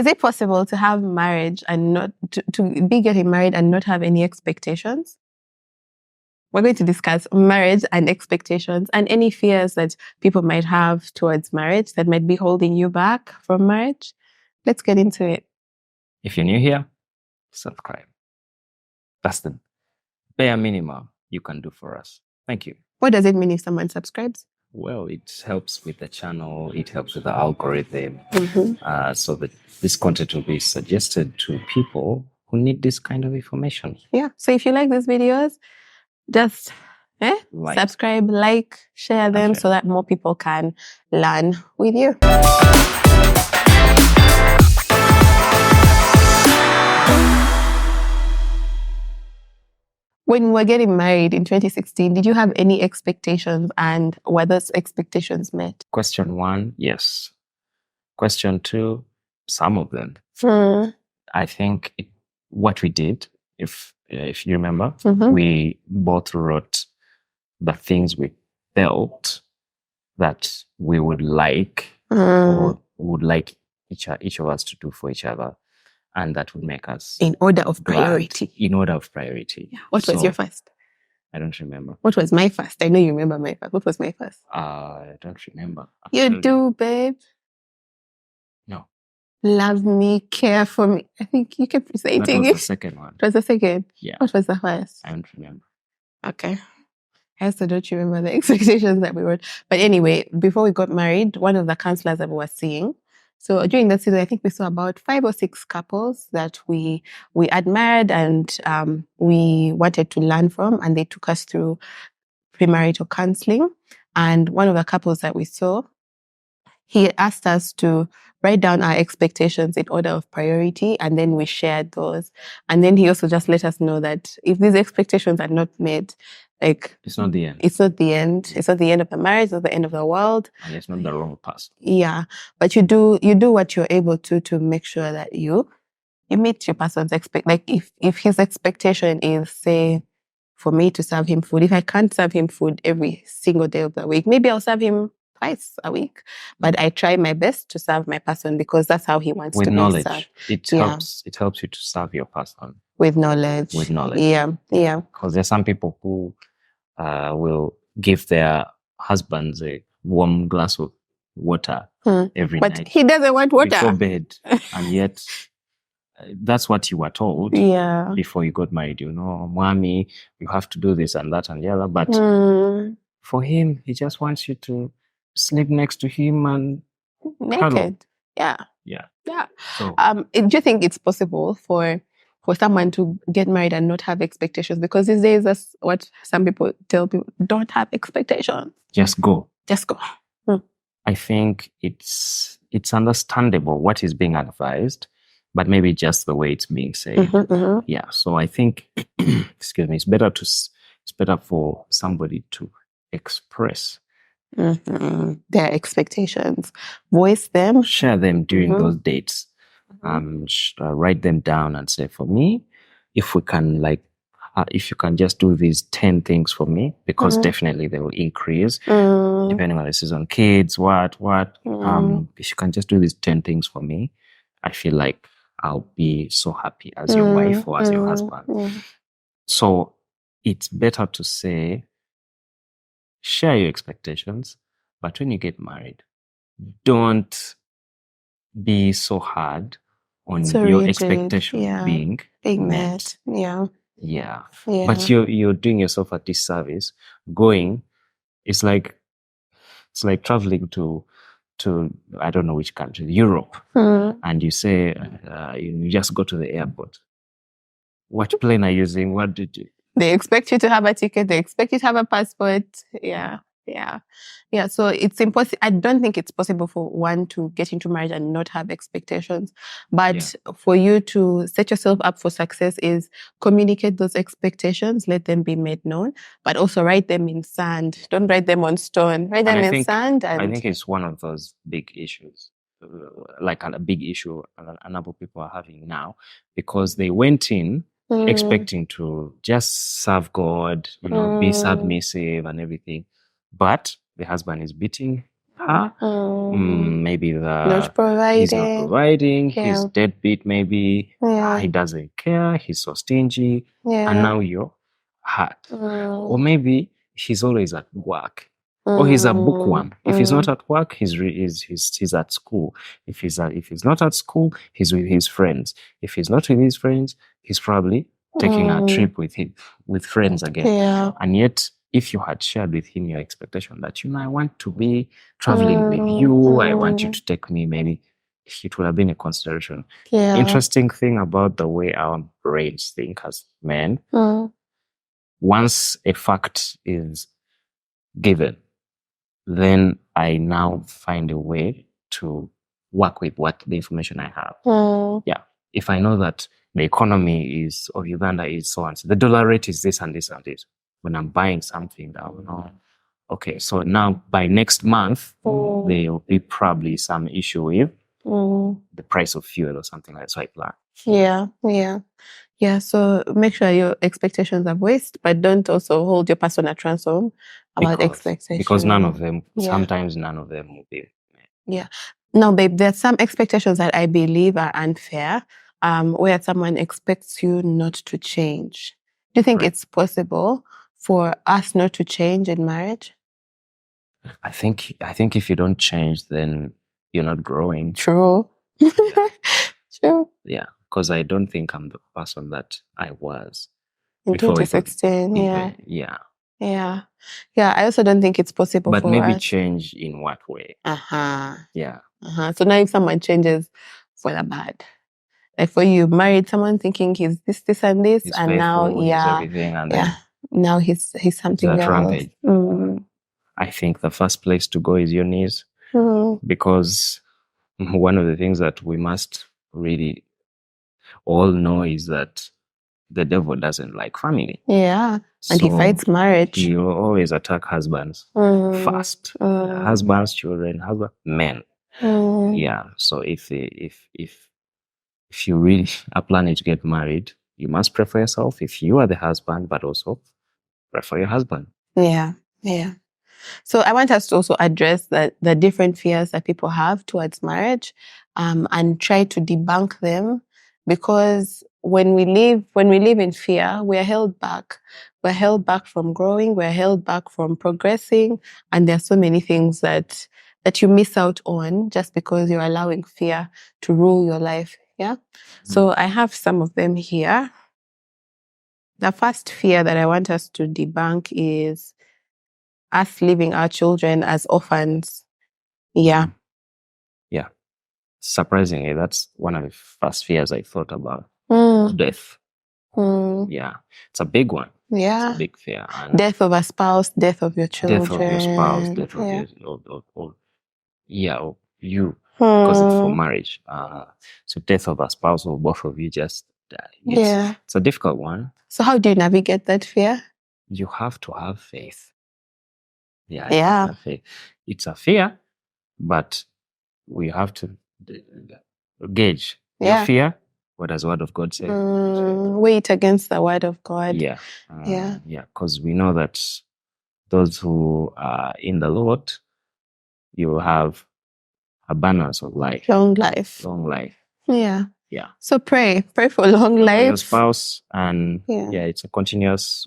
Is it possible to have marriage and not to be getting married and not have any expectations? We're going to discuss marriage and expectations and any fears that people might have towards marriage that might be holding you back from marriage. Let's get into it. If you're new here, subscribe. That's the bare minimum you can do for us. Thank you. What does it mean if someone subscribes? Well, it helps with the channel. It helps with the algorithm. So that this content will be suggested to people who need this kind of information. Yeah. So if you like these videos, just subscribe, like, share them so that more people can learn with you. When we were getting married in 2016, did you have any expectations and were those expectations met? Question 1, yes. Question 2, some of them. I think what we did, if you remember, we both wrote the things we felt that we would like or would like each of us to do for each other, and that would make us in order of priority. In order of priority. Yeah. What was your first? I don't remember. What was my first? I know you remember my first. What was my first? I don't remember. You do, babe. No. Love me, care for me. I think you kept reciting it. That was the second one. It was the second? Yeah. What was the first? I don't remember. Okay. I also don't remember the expectations that we wrote. But anyway, before we got married, one of the counselors that we were seeing, so during that season, I think we saw about 5 or 6 couples that we admired and we wanted to learn from, and they took us through premarital counseling. And one of the couples that we saw, he asked us to write down our expectations in order of priority, and then we shared those. And then he also just let us know that if these expectations are not met, like it's not the end. It's not the end. It's not the end of the marriage or the end of the world. And it's not the wrong person. Yeah. But you do what you're able to make sure that you meet your person's like if his expectation is, say, for me to serve him food, if I can't serve him food every single day of the week, maybe I'll serve him twice a week. But I try my best to serve my person because that's how he wants to knowledge. be served. It helps you to serve your person. With knowledge. Yeah. Because there's some people who will give their husbands a warm glass of water every night. But he doesn't want water. Before bed. And yet, that's what you were told before you got married. You know, mommy, you have to do this and that and the other. But for him, he just wants you to sleep next to him and naked. Yeah. So, do you think it's possible for someone to get married and not have expectations? Because these days, that's what some people tell people: don't have expectations. Just go. I think it's understandable what is being advised, but maybe just the way it's being said. Yeah. So I think, excuse me, it's better for somebody to express their expectations, voice them, share them during those dates. Write them down and say, for me, if we can if you can just do these 10 things for me, because definitely they will increase depending on the season, kids, what. If you can just do these 10 things for me, I feel like I'll be so happy as your wife or as your husband. So it's better to say, share your expectations, but when you get married, don't be so hard on your expectation being met. Yeah. But you're doing yourself a disservice. It's like traveling to I don't know which country, Europe, and you say you just go to the airport. What plane are you using? What did you? They expect you to have a ticket. They expect you to have a passport. Yeah. So it's impossible. I don't think it's possible for one to get into marriage and not have expectations. But for you to set yourself up for success is communicate those expectations, let them be made known, but also write them in sand. Don't write them on stone. Write them in sand. And I think it's one of those big issues, like a big issue a number of people are having now, because they went in expecting to just serve God, be submissive and everything. But the husband is beating her. Maybe Not he's not providing. providing, Yeah. he's deadbeat maybe, Yeah. he doesn't care, he's so stingy, Yeah. and now you're hurt. Or maybe he's always at work. Or he's a bookworm. If he's not at work, he's at school. If he's not at school, he's with his friends. If he's not with his friends, he's probably taking a trip with friends again. Yeah. And yet, if you had shared with him your expectation that, I want to be traveling with you, I want you to take me, maybe it would have been a consideration. Yeah. Interesting thing about the way our brains think as men, once a fact is given, then I now find a way to work with what the information I have. Yeah. If I know that the economy of Uganda is so and so, the dollar rate is this and this and this. When I'm buying something, I will know, okay, so now by next month, there will be probably some issue with the price of fuel or something like that. So I plan. Yeah. So make sure your expectations are voiced, but don't also hold your person at ransom about expectations. Because sometimes none of them will be. Yeah. No, babe, there's some expectations that I believe are unfair, where someone expects you not to change. Do you think it's possible for us not to change in marriage? I think if you don't change, then you're not growing. True. True. Yeah, because I don't think I'm the person that I was in before 2016. Yeah. I also don't think it's possible but for maybe us. change in what way? Yeah. So now if someone changes for the bad, like for you, married someone thinking he's this and this, He's and faithful, now he's everything, and then now he's something that else. rampage. I think the first place to go is your knees, because one of the things that we must really all know is that the devil doesn't like family. Yeah. And he fights marriage. He will always attack husbands first. Husbands, children, men. Yeah. So if you really are planning to get married, you must pray for yourself if you are the husband, but also pray for your husband. Yeah. So I want us to also address the different fears that people have towards marriage, and try to debunk them, because when we live in fear, we are held back. We're held back from growing. We're held back from progressing, and there are so many things that you miss out on just because you're allowing fear to rule your life. Yeah. So I have some of them here. The first fear that I want us to debunk is us leaving our children as orphans. Yeah. Surprisingly, that's one of the first fears I thought about. Death. Yeah. It's a big one. Yeah. It's a big fear. And death of a spouse, death of your children. Death of your spouse, death of you. Because it's for marriage. So death of a spouse or both of you just die. It's a difficult one. So how do you navigate that fear? You have to have faith. You have to have faith. It's a fear, but we have to gauge your fear. What does the word of God say? Weigh it against the word of God. Because we know that those who are in the Lord, you will have abundance of life. Long life. Yeah. So pray for long life. For your spouse, and it's a continuous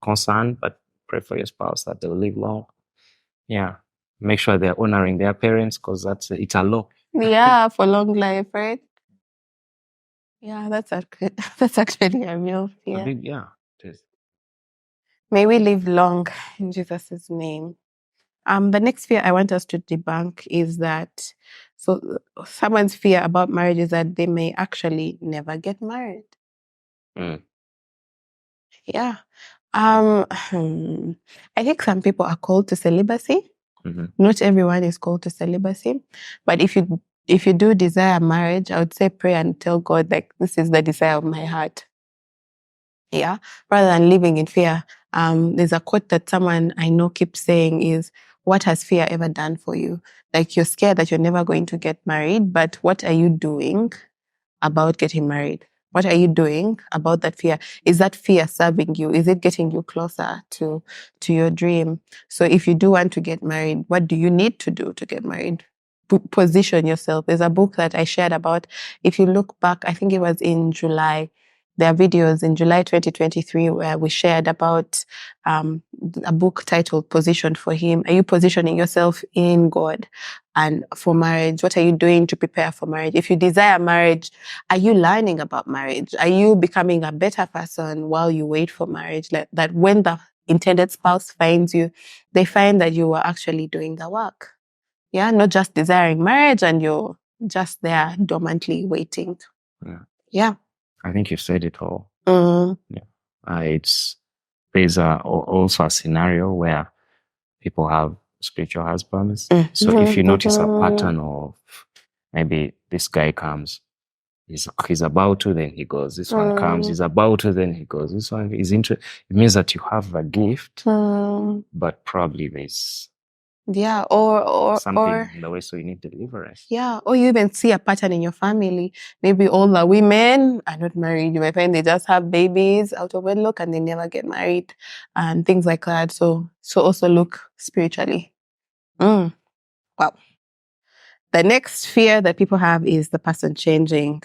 concern, but pray for your spouse that they will live long. Yeah. Make sure they're honoring their parents, because it's a law. Yeah, for long life, right? Yeah, that's actually a real fear. It is. May we live long in Jesus' name. The next fear I want us to debunk is that, so someone's fear about marriage is that they may actually never get married. Yeah. I think some people are called to celibacy. Not everyone is called to celibacy. But if you do desire marriage, I would say pray and tell God, like, this is the desire of my heart. Yeah. Rather than living in fear. There's a quote that someone I know keeps saying is, what has fear ever done for you? Like, you're scared that you're never going to get married, but what are you doing about getting married? What are you doing about that fear? Is that fear serving you? Is it getting you closer to your dream? So if you do want to get married, what do you need to do to get married? Position yourself. There's a book that I shared about. If you look back, I think it was in July. There are videos in July 2023 where we shared about a book titled Positioned for Him. Are you positioning yourself in God? And for marriage, what are you doing to prepare for marriage? If you desire marriage, are you learning about marriage? Are you becoming a better person while you wait for marriage? That when the intended spouse finds you, they find that you were actually doing the work. Yeah, not just desiring marriage and you're just there dormantly waiting. Yeah. I think you said it all. Yeah. There's also a scenario where people have spiritual husbands. So if you notice a pattern of maybe this guy comes, he's about to, then he goes. This one comes, he's about to, then he goes. This one is interested. It means that you have a gift, but probably there's something in the way, so you need deliverance. Yeah, or you even see a pattern in your family. Maybe all the women are not married. You might find they just have babies out of wedlock and they never get married and things like that. So also look spiritually. Wow. The next fear that people have is the person changing.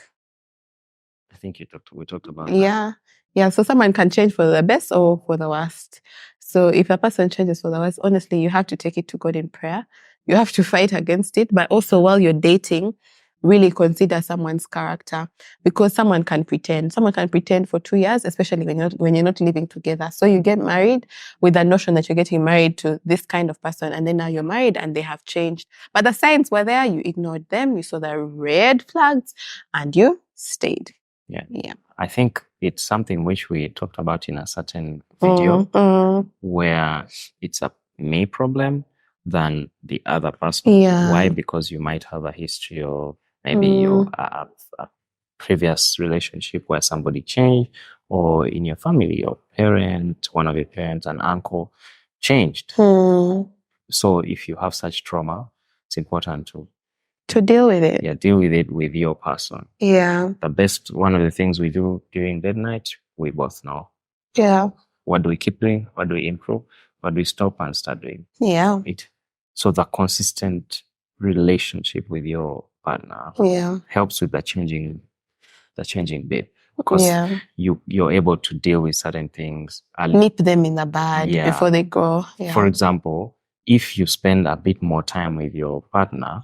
I think we talked about that. Yeah. So someone can change for the best or for the worst. So if a person changes for the worst, honestly, you have to take it to God in prayer. You have to fight against it. But also while you're dating, really consider someone's character, because someone can pretend. Someone can pretend for 2 years, especially when you're not living together. So you get married with the notion that you're getting married to this kind of person, and then now you're married and they have changed. But the signs were there. You ignored them. You saw the red flags, and you stayed. Yeah. I think it's something which we talked about in a certain video where it's a me problem than the other person. Why? Because you might have a history of maybe your a previous relationship where somebody changed, or in your family, your parent, one of your parents, an uncle changed. So if you have such trauma, it's important to deal with it. Yeah, deal with it with your person. Yeah. One of the things we do during date night, we both know. Yeah. What do we keep doing? What do we improve? What do we stop and start doing? Yeah. So the consistent relationship with your partner helps with the changing bit, because you're able to deal with certain things. Nip them in the bud before they go. Yeah. For example, if you spend a bit more time with your partner,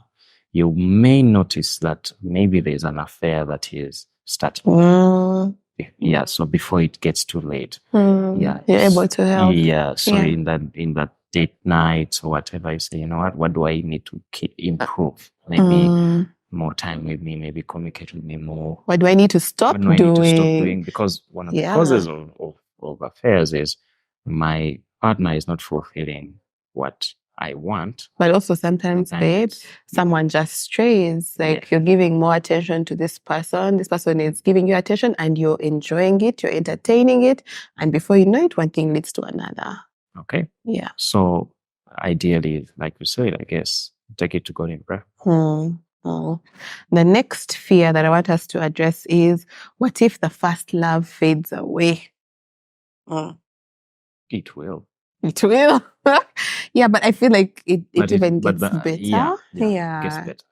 you may notice that maybe there's an affair that is starting. Yeah, so before it gets too late. Yeah, you're able to help. Yeah, so in that date night or whatever, you say, you know what do I need to improve? Maybe more time with me, maybe communicate with me more. What do I need to stop doing? Because one of the causes of affairs is my partner is not fulfilling what I want. But also sometimes, babe, someone just strays. Like you're giving more attention to this person is giving you attention and you're enjoying it, you're entertaining it. And before you know it, one thing leads to another. Okay. Yeah. So ideally, like you said, I guess, take it to God in prayer. The next fear that I want us to address is, what if the first love fades away? It will. It will. Yeah, but I feel like it even gets better. Yeah. It gets better.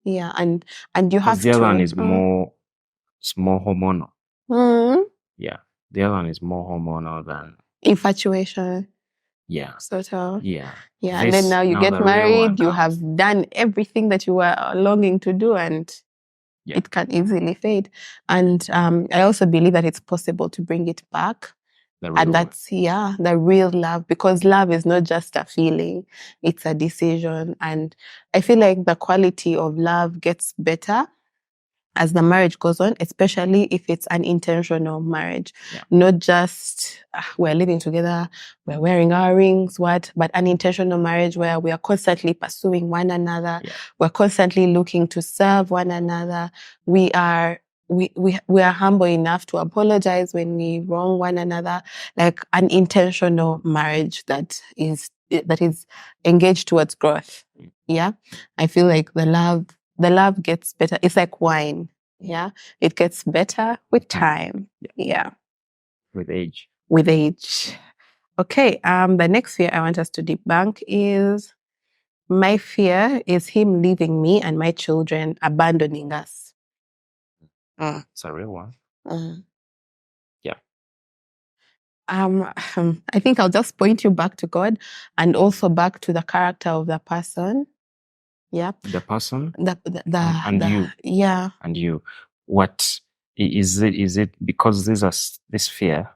Yeah, and you have to. The other one is more hormonal. Yeah, the other one is more hormonal than infatuation. Yeah. Sort of. Yeah. Yeah, and then now you get married, you have done everything that you were longing to do, and it can easily fade. And I also believe that it's possible to bring it back. And that's, the real love, because love is not just a feeling, it's a decision. And I feel like the quality of love gets better as the marriage goes on, especially if it's an intentional marriage. Not just we're living together, we're wearing our rings, but an intentional marriage where we are constantly pursuing one another. We're constantly looking to serve one another. We are humble enough to apologize when we wrong one another, like an intentional marriage that is engaged towards growth. Yeah. I feel like the love gets better. It's like wine. Yeah. It gets better with time. Yeah. With age. With age. Okay. The next fear I want us to debunk is my fear is him leaving me and my children, abandoning us. It's a real one. Yeah. I think I'll just point you back to God and also back to the character of the person. Yeah. The person And you. Yeah. And you. What is it? Is it because this fear?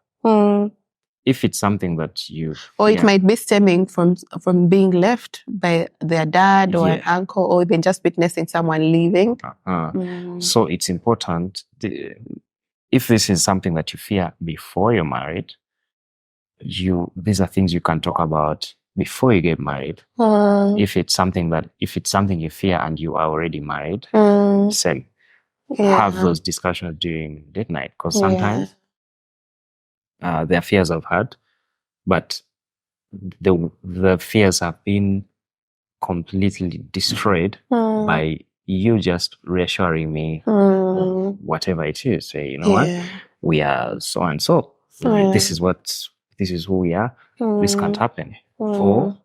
If it's something that you or it might be stemming from being left by their dad or an uncle, or even just witnessing someone leaving. So it's important. If this is something that you fear before you're married, these are things you can talk about before you get married. If it's something you fear and you are already married, same. Have those discussions during date night, because sometimes there are fears I've had, but the fears have been completely destroyed by you just reassuring me whatever it is. Say, you know what, we are so and so. This is who we are. This can't happen. Or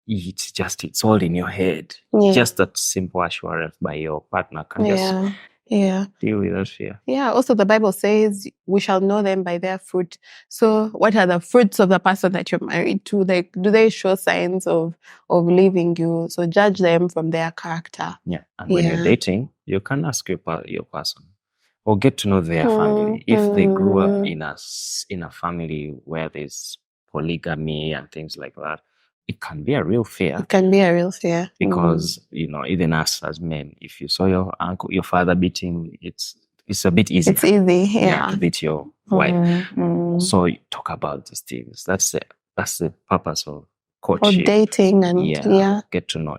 it's all in your head. Just that simple assurance by your partner can just deal with that fear. Yeah. Also, the Bible says we shall know them by their fruit. So, what are the fruits of the person that you're married to? Like, do they show signs of leaving you? So, judge them from their character. Yeah. And when you're dating, you can ask your person, or get to know their family. If they grew up in a family where there's polygamy and things like that, it can be a real fear. It can be a real fear. Because, even us as men, if you saw your father beating, it's a bit easier. It's easy, to beat your wife. So you talk about these things. That's the purpose of courtship. Or dating and get to know.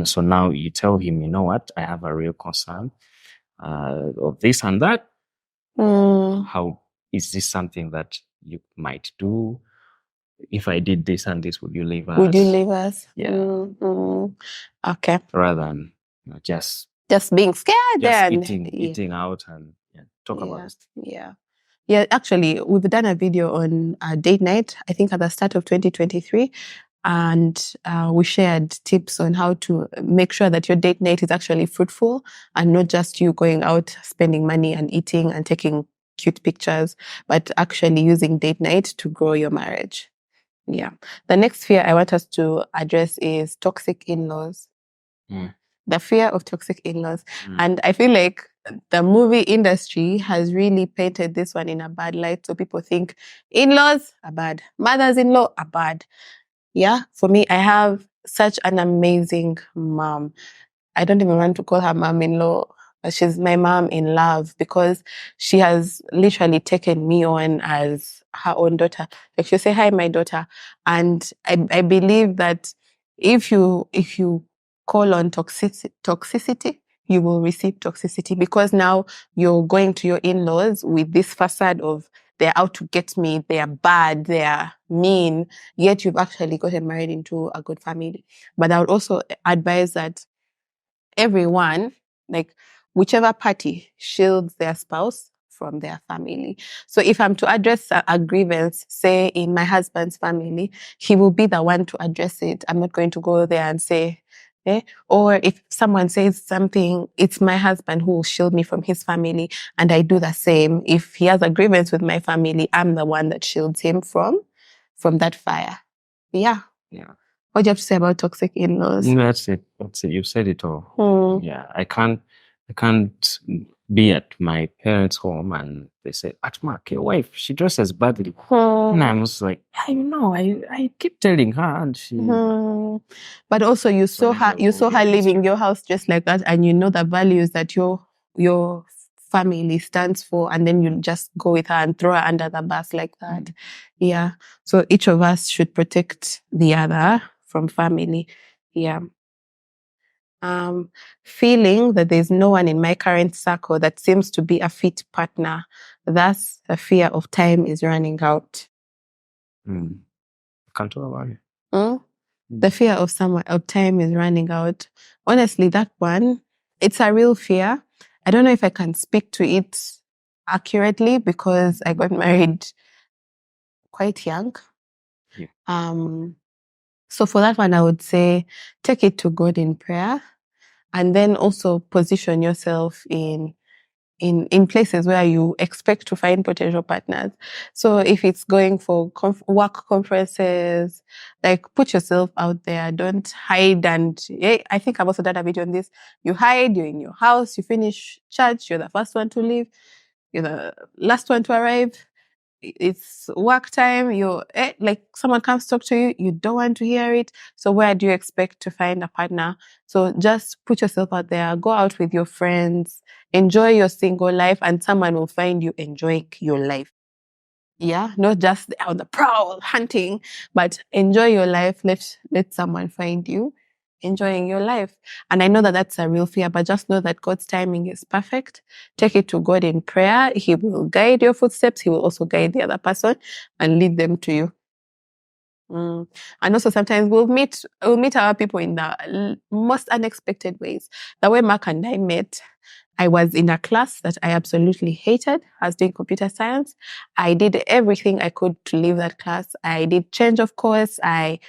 So now you tell him, you know what, I have a real concern of this and that. How is this something that you might do? If I did this and this, would you leave us? Would you leave us? Yeah. Okay. Rather than just being scared and eating out and talk about this. Yeah, actually, we've done a video on date night, I think at the start of 2023. And we shared tips on how to make sure that your date night is actually fruitful and not just you going out spending money and eating and taking cute pictures, but actually using date night to grow your marriage. Yeah. The next fear I want us to address is toxic in-laws. The fear of toxic in-laws. And I feel like the movie industry has really painted this one in a bad light. So people think in-laws are bad. Mothers-in-law are bad. Yeah. For me, I have such an amazing mom. I don't even want to call her mom-in-law. She's my mom in love, because she has literally taken me on as her own daughter. Like, she'll say, hi, my daughter. And I believe that if you call on toxicity, you will receive toxicity, because now you're going to your in-laws with this facade of they're out to get me, they're bad, they're mean, yet you've actually gotten married into a good family. But I would also advise that everyone, like whichever party, shields their spouse from their family. So if I'm to address a grievance, say in my husband's family, he will be the one to address it. I'm not going to go there and say, or if someone says something, it's my husband who will shield me from his family, and I do the same. If he has a grievance with my family, I'm the one that shields him from that fire. Yeah. What do you have to say about toxic in-laws? That's it. You said it all. Yeah, I can't be at my parents' home and they say, Atmark, your wife, she dresses badly. And I'm just like, I keep telling her, and she. But also, you saw her leaving your house just like that, and you know the values that your family stands for, and then you just go with her and throw her under the bus like that. Yeah. So each of us should protect the other from family. Yeah. Feeling that there's no one in my current circle that seems to be a fit partner. Thus, the fear of time is running out. Can't talk about it. The fear of time is running out. Honestly, that one, it's a real fear. I don't know if I can speak to it accurately because I got married quite young. Yeah. So for that one, I would say take it to God in prayer, and then also position yourself in places where you expect to find potential partners. So if it's going for work conferences, like put yourself out there. Don't hide. And I think I've also done a video on this. You hide, you're in your house, you finish church, you're the first one to leave, you're the last one to arrive. It's work time. Like someone comes to talk to you, you don't want to hear it. So where do you expect to find a partner? So just put yourself out there, go out with your friends, enjoy your single life, and someone will find you enjoying your life. Yeah, not just on the prowl hunting, but enjoy your life. Let someone find you enjoying your life. And I know that that's a real fear, but just know that God's timing is perfect. Take it to God in prayer. He will guide your footsteps. He will also guide the other person and lead them to you. And also sometimes we'll meet our people in the most unexpected ways. The way Mark and I met, I was in a class that I absolutely hated. I was doing computer science. I did everything I could to leave that class. I did change of course. I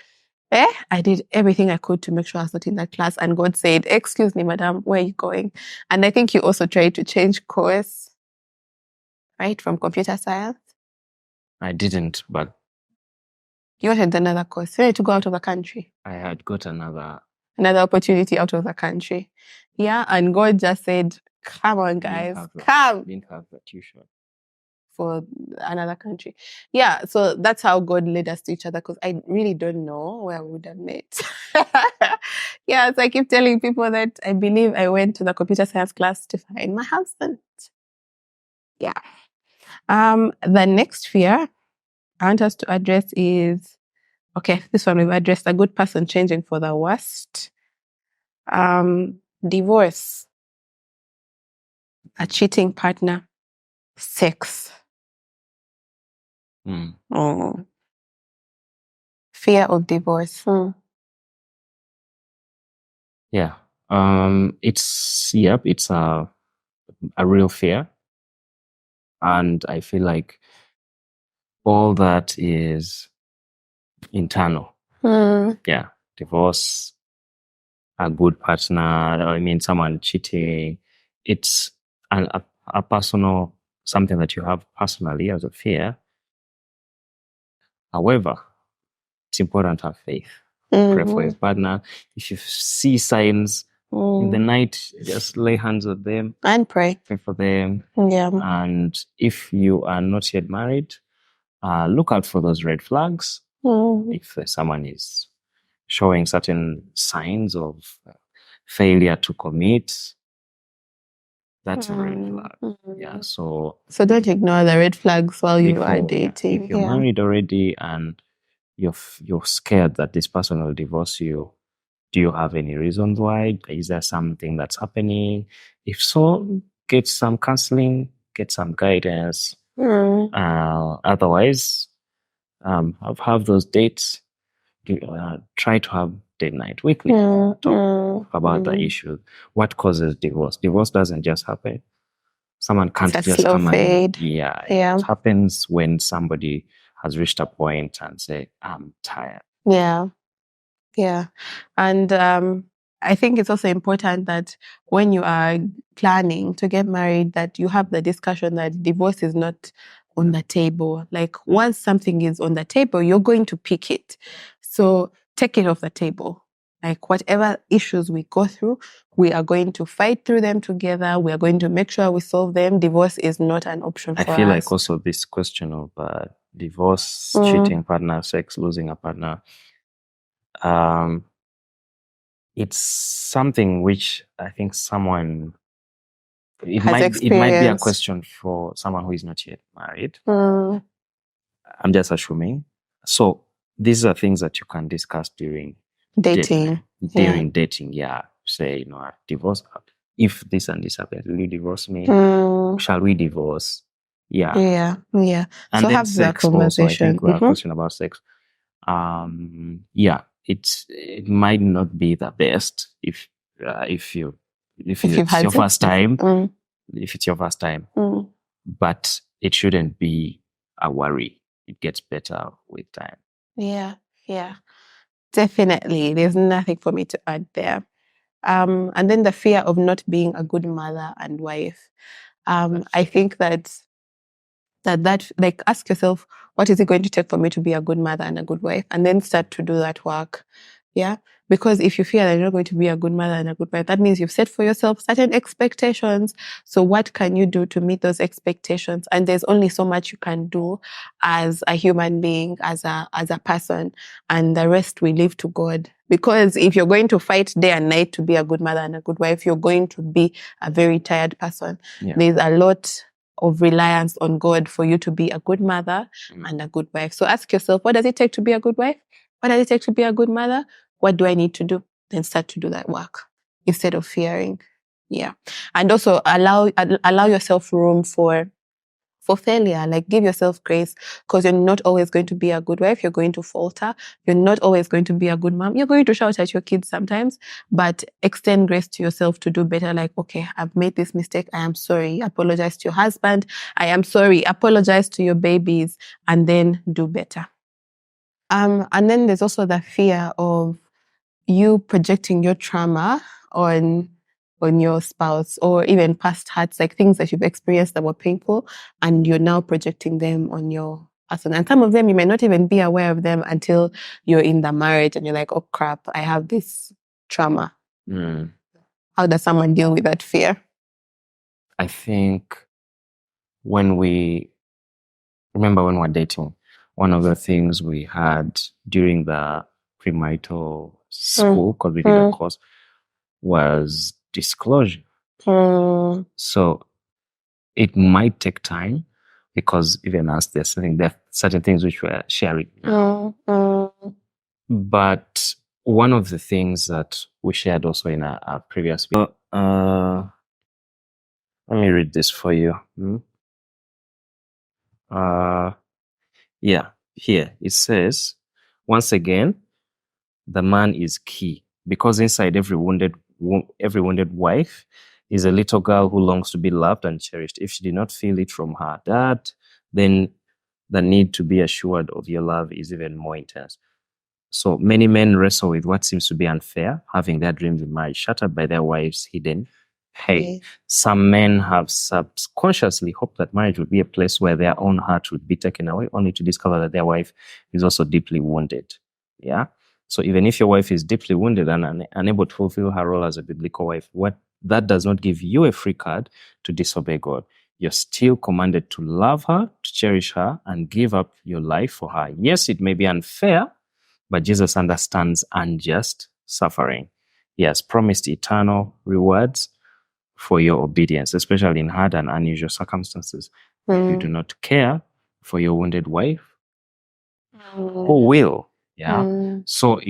did everything I could to make sure I was not in that class. And God said, "Excuse me, madam, where are you going?" And I think you also tried to change course, right, from computer science. I didn't, but You wanted another course. You wanted to go out of the country. I had got another Opportunity out of the country. Yeah, and God just said, "Come on, guys, come." Didn't have the tuition for another country. Yeah, so that's how God led us to each other, because I really don't know where we would have met. Yeah, so I keep telling people that I believe I went to the computer science class to find my husband. Yeah. The next fear I want us to address is, okay, this one we've addressed, a good person changing for the worst. Divorce, a cheating partner, sex. Oh. Fear of divorce. Yeah. It's a real fear. And I feel like all that is internal. Yeah. Divorce, a good partner, I mean, someone cheating. It's a personal, something that you have personally as a fear. However, it's important to have faith. Pray for your partner. If you see signs in the night, just lay hands on them and pray for them. Yeah. And if you are not yet married, look out for those red flags. If someone is showing certain signs of failure to commit, that's a red flag. Yeah. So don't ignore the red flags while you are dating. If you're married already and you're scared that this person will divorce you, do you have any reasons why? Is there something that's happening? If so, get some counseling, get some guidance. Otherwise, have those dates. Try to have date night weekly. Talk about the issue. What causes divorce? Divorce doesn't just happen. Someone can't just come and it happens when somebody has reached a point and say, "I'm tired." Yeah. And I think it's also important that when you are planning to get married, that you have the discussion that divorce is not on the table. Like once something is on the table, you're going to pick it. So take it off the table. Like whatever issues we go through, we are going to fight through them together. We are going to make sure we solve them. Divorce is not an option for us. I feel like also this question of divorce, cheating partner, sex, losing a partner, it's something which I think it might be a question for someone who is not yet married. I'm just assuming. So these are things that you can discuss during dating. Dating, yeah. Say, divorce. If this and this happens, will you divorce me? Shall we divorce? Yeah. And so then have sex that conversation. Also, I think we have a question about sex. It might not be the best if it's your first time. if it's your first time. Mm. But it shouldn't be a worry. It gets better with time. Yeah, yeah. Definitely. There's nothing for me to add there. And then the fear of not being a good mother and wife. I think that like ask yourself, what is it going to take for me to be a good mother and a good wife? And then start to do that work. Yeah. Because if you feel that you're not going to be a good mother and a good wife, that means you've set for yourself certain expectations. So what can you do to meet those expectations? And there's only so much you can do as a human being, as a person, and the rest we leave to God. Because if you're going to fight day and night to be a good mother and a good wife, you're going to be a very tired person. Yeah. There's a lot of reliance on God for you to be a good mother and a good wife. So ask yourself, what does it take to be a good wife? What does it take to be a good mother? What do I need to do? Then start to do that work instead of fearing. Yeah. And also allow yourself room for failure. Like give yourself grace, because you're not always going to be a good wife. You're going to falter. You're not always going to be a good mom. You're going to shout at your kids sometimes, but extend grace to yourself to do better. Like, okay, I've made this mistake. I am sorry. Apologize to your husband. I am sorry. Apologize to your babies, and then do better. And then there's also the fear of you projecting your trauma on your spouse, or even past hurts, like things that you've experienced that were painful, and you're now projecting them on your husband. And some of them you may not even be aware of them until you're in the marriage and you're like, oh crap, I have this trauma. How does someone deal with that fear? I think when we were dating, one of the things we had during the premarital school, because we did a course, was disclosure. So it might take time, because even us, there are certain things which we're sharing now. But one of the things that we shared also in our previous video, let me read this for you. Yeah, here it says, once again, the man is key, because inside every wounded wife is a little girl who longs to be loved and cherished. If she did not feel it from her dad, then the need to be assured of your love is even more intense. So many men wrestle with what seems to be unfair, having their dreams in marriage shattered by their wives' hidden hate. Some men have subconsciously hoped that marriage would be a place where their own heart would be taken away, only to discover that their wife is also deeply wounded. Yeah. So even if your wife is deeply wounded and unable to fulfill her role as a biblical wife, that does not give you a free card to disobey God. You're still commanded to love her, to cherish her, and give up your life for her. Yes, it may be unfair, but Jesus understands unjust suffering. He has promised eternal rewards for your obedience, especially in hard and unusual circumstances. If you do not care for your wounded wife, who will? Yeah. So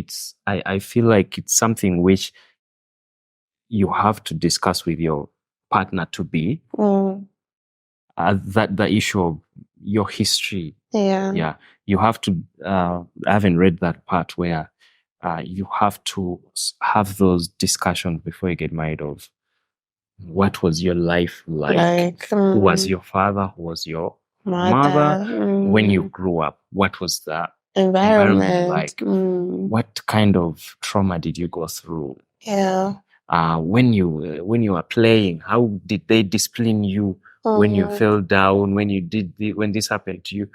I feel like it's something which you have to discuss with your partner to be. That the issue of your history. Yeah. You have to, I haven't read that part where you have to have those discussions before you get married of what was your life like? Who was your father? Who was your mother? When you grew up, what was the environment like? What kind of trauma did you go through? Yeah. When you were playing, how did they discipline you? When you fell down, when this happened to you,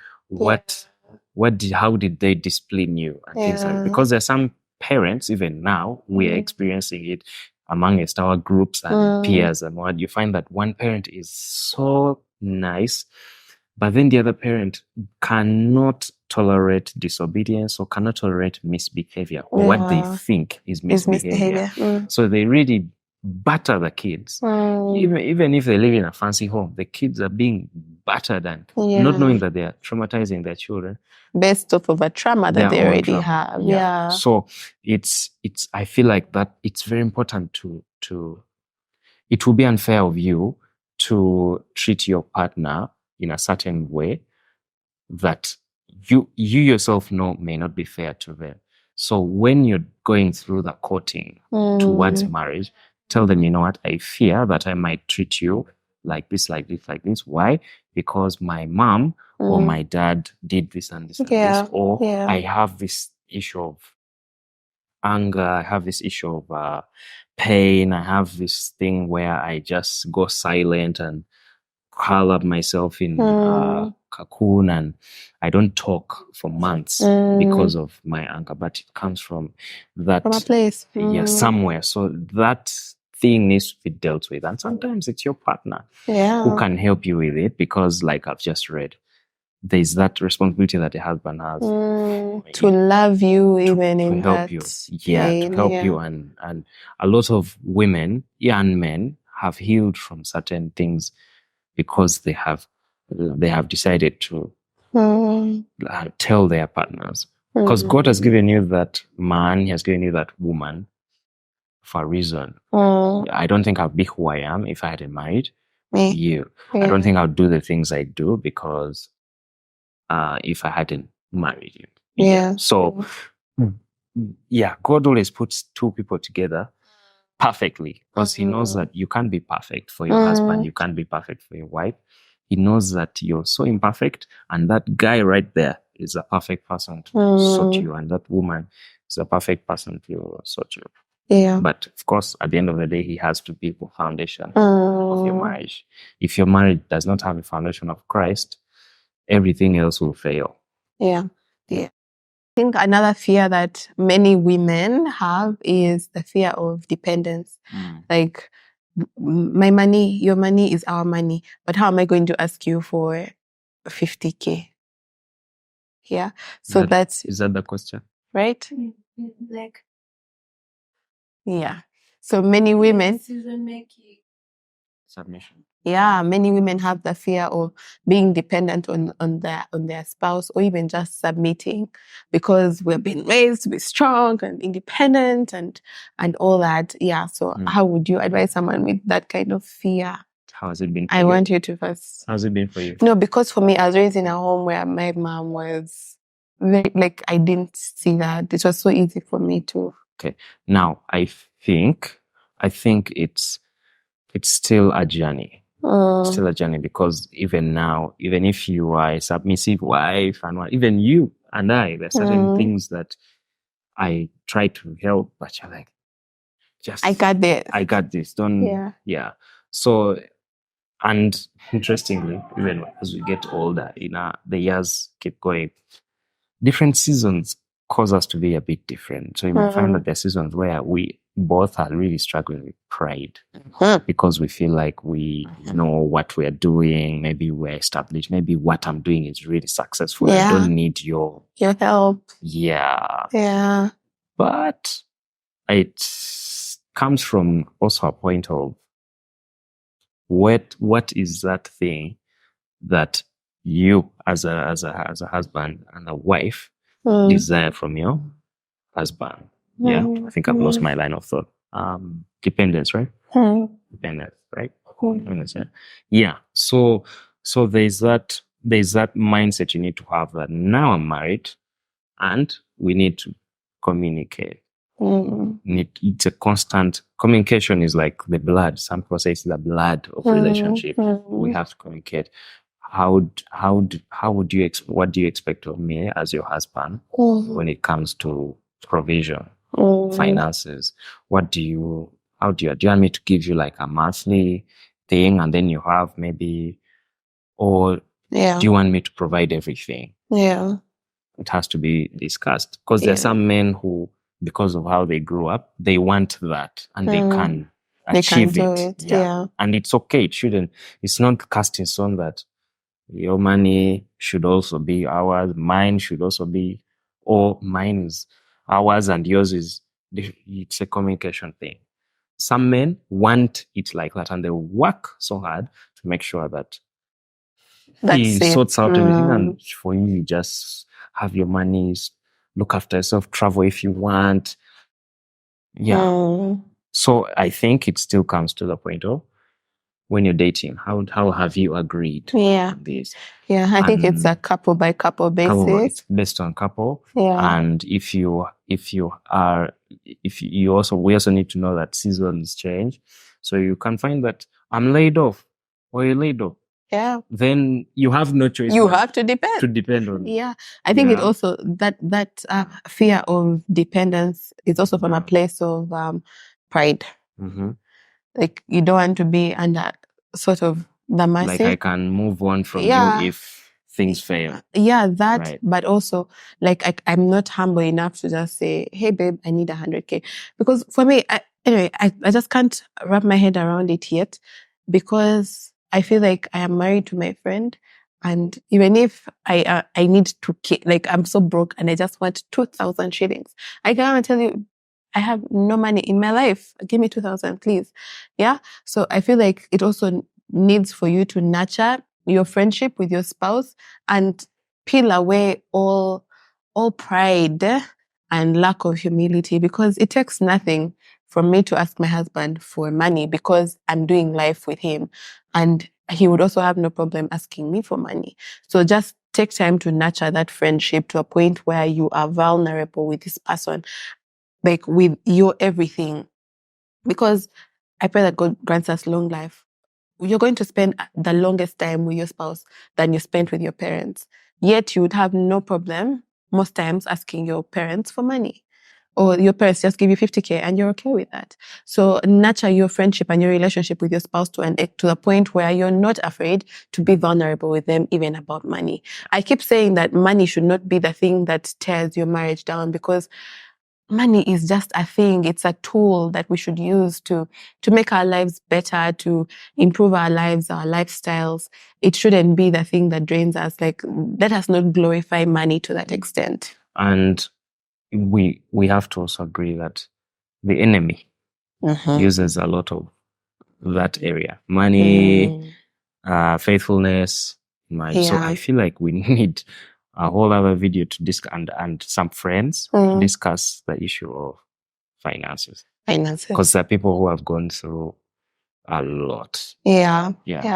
how did they discipline you and things like that? Because there are some parents, even now, we are experiencing it amongst our groups and peers and what. You find that one parent is so nice, but then the other parent cannot tolerate disobedience or cannot tolerate misbehavior, or what they think is misbehavior. So they really batter the kids. Even if they live in a fancy home, the kids are being battered and not knowing that they are traumatizing their children. Based off of a trauma that they already have. Yeah. So it's I feel like that it's very important to it will be unfair of you to treat your partner in a certain way that you yourself know may not be fair to them. So when you're going through the courting towards marriage, tell them, you know what, I fear that I might treat you like this, like this, like this. Why? Because my mom or my dad did this and this and this, or I have this issue of anger, I have this issue of pain, I have this thing where I just go silent and curl up myself in cocoon and I don't talk for months because of my anger, but it comes from that From a place. yeah, somewhere. So that thing needs to be dealt with. And sometimes it's your partner who can help you with it because, like I've just read, there's that responsibility that a husband has to love you even in help that you. Yeah, pain, to help you. And a lot of women, young men, have healed from certain things because they have decided to tell their partners. Because God has given you that man, He has given you that woman for a reason. I don't think I'd be who I am if I hadn't married you. I don't think I'd do the things I do because if I hadn't married you. So yeah, God always puts two people together perfectly because He knows that you can't be perfect for your husband, you can't be perfect for your wife. He knows that you're so imperfect, and that guy right there is a perfect person to sort you, and that woman is a perfect person to sort you. Yeah. But of course, at the end of the day, He has to be the foundation of your marriage. If your marriage does not have a foundation of Christ, everything else will fail. Yeah. I think another fear that many women have is the fear of dependence. Like, my money, your money is our money, but how am I going to ask you for 50K? Yeah. So is that the question? Right? Like, yeah. So many women. Submission. Yeah, many women have the fear of being dependent on their spouse or even just submitting because we've been raised to be strong and independent and all that. Yeah. So how would you advise someone with that kind of fear? How has it been for you? I want you to first. How's it been for you? No, because for me, I was raised in a home where my mom was very, like, I didn't see that. It was so easy for me to. Okay. Now, I think it's still a journey. Still a journey because even now, even if you are a submissive wife and even you and I, there are certain things that I try to help, but you're like, just I got this. Don't So, and interestingly, even as we get older, the years keep going. Different seasons cause us to be a bit different. So you might find that there are seasons where we both are really struggling with pride because we feel like we know what we're doing. Maybe we're established. Maybe what I'm doing is really successful. I don't need your help. Yeah. Yeah. But it comes from also a point of what is that thing that you as a husband and a wife desire from your husband. Yeah, I think I've lost my line of thought. Dependence, right? Dependence, right? Dependence, yeah. Yeah. So there's that mindset you need to have that now I'm married and we need to communicate. It's a constant communication is like the blood. Some people say it's the blood of relationship. We have to communicate. What do you expect of me as your husband when it comes to provision, finances? How do you want me to give you like a monthly thing and then you have maybe, or do you want me to provide everything? Yeah. It has to be discussed because there are some men who, because of how they grew up, they want that and they can achieve it. Yeah. And it's okay. It's not cast in stone that your money should also be ours, mine should also be, or mine is ours and yours is, it's a communication thing. Some men want it like that and they work so hard to make sure that he sorts out everything and for you, you just have your money, look after yourself, travel if you want. Yeah. So I think it still comes to the point of when you're dating, how have you agreed on this? Yeah, I think it's a couple by couple basis. It's based on couple. Yeah. And we also need to know that seasons change. So you can find that I'm laid off. or a ladle, Yeah. then you have no choice. You but have to depend. to depend on. Yeah. I think it Yeah. also, that fear of dependence is also from a place of pride. Mm-hmm. Like you don't want to be under sort of the mercy. Like I can move on from Yeah. you if things fail. Yeah, that, Right. but also like I'm not humble enough to just say, hey babe, I need 100K. Because for me, I just can't wrap my head around it yet, because I feel like I am married to my friend, and even if I need to, like I'm so broke and I just want 2,000 shillings, I can't tell you, I have no money in my life. Give me 2,000, please. Yeah. So I feel like it also needs for you to nurture your friendship with your spouse and peel away all pride and lack of humility, because it takes nothing from me to ask my husband for money because I'm doing life with him, and he would also have no problem asking me for money. So just take time to nurture that friendship to a point where you are vulnerable with this person, like with your everything, because I pray that God grants us long life. You're going to spend the longest time with your spouse than you spent with your parents. Yet you would have no problem most times asking your parents for money. Or your parents just give you 50K and you're okay with that. So nurture your friendship and your relationship with your spouse to the point where you're not afraid to be vulnerable with them, even about money. I keep saying that money should not be the thing that tears your marriage down, because money is just a thing. It's a tool that we should use to make our lives better, to improve our lives, our lifestyles. It shouldn't be the thing that drains us. Like, let us not glorify money to that extent. And we have to also agree that the enemy uses a lot of that area. Money, faithfulness, marriage. So I feel like we need a whole other video to discuss, and some friends to discuss the issue of finances. Because there are people who have gone through a lot. Yeah.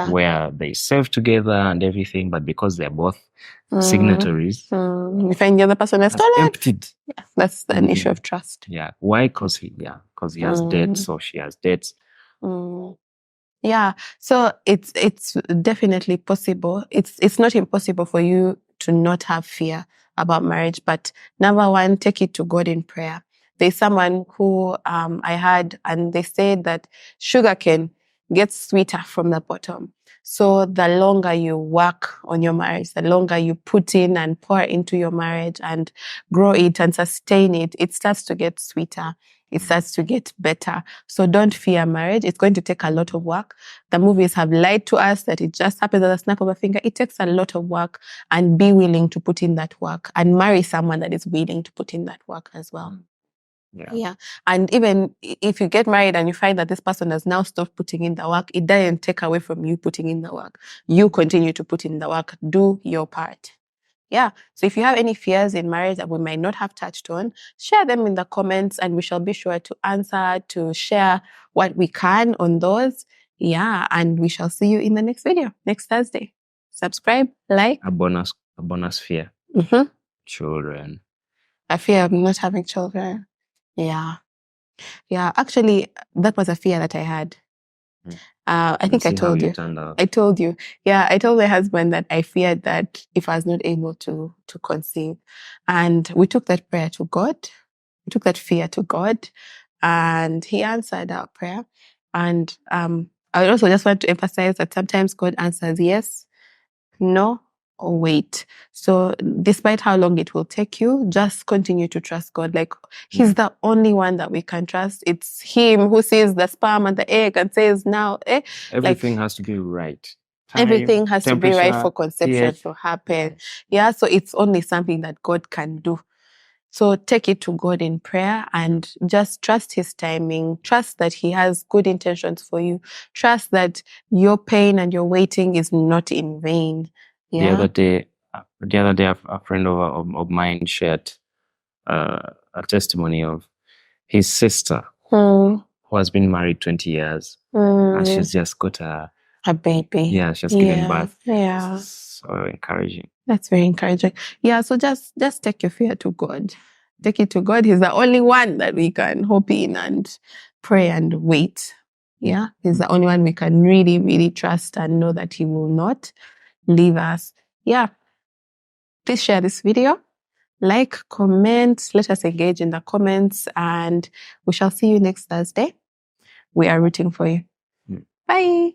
Where they save together and everything, but because they're both signatories, you find the other person has emptied. Yeah, that's an issue of trust. Yeah. Why? Because he has debts, so she has debts. Yeah. So it's definitely possible. It's not impossible for you to not have fear about marriage, but number one, take it to God in prayer. There's someone who I had, and they said that sugarcane gets sweeter from the bottom. So the longer you work on your marriage, the longer you put in and pour into your marriage and grow it and sustain it, it starts to get sweeter. It starts to get better. So don't fear marriage. It's going to take a lot of work. The movies have lied to us that it just happens at the snap of a finger. It takes a lot of work, and be willing to put in that work and marry someone that is willing to put in that work as well. Yeah. And even if you get married and you find that this person has now stopped putting in the work, it doesn't take away from you putting in the work. You continue to put in the work. Do your part. Yeah. So if you have any fears in marriage that we might not have touched on, share them in the comments and we shall be sure to answer, to share what we can on those. Yeah. And we shall see you in the next video, next Thursday. Subscribe, like. A bonus fear. Children. A fear of not having children. Yeah. Yeah. Actually, that was a fear that I had. I think I told you. Yeah, I told my husband that I feared that if I was not able to conceive. And we took that prayer to God. We took that fear to God, and he answered our prayer. And I also just want to emphasize that sometimes God answers yes, no, or wait. So despite how long it will take you, just continue to trust God. Like, he's the only one that we can trust. It's him who sees the sperm and the egg and says, now, everything has to be right. Everything has to be right for conception to happen. Yeah, so it's only something that God can do. So take it to God in prayer and just trust his timing. Trust that he has good intentions for you. Trust that your pain and your waiting is not in vain. Yeah? The other day, a friend of mine shared a testimony of his sister who has been married 20 years and she's just got a baby. Yeah, she's given birth. Yeah. So encouraging. That's very encouraging. Yeah, so just take your fear to God. Take it to God. He's the only one that we can hope in and pray and wait. Yeah, he's the only one we can really, really trust and know that he will not leave us. Yeah. Please share this video. Like, comment, let us engage in the comments, and we shall see you next Thursday. We are rooting for you. Bye.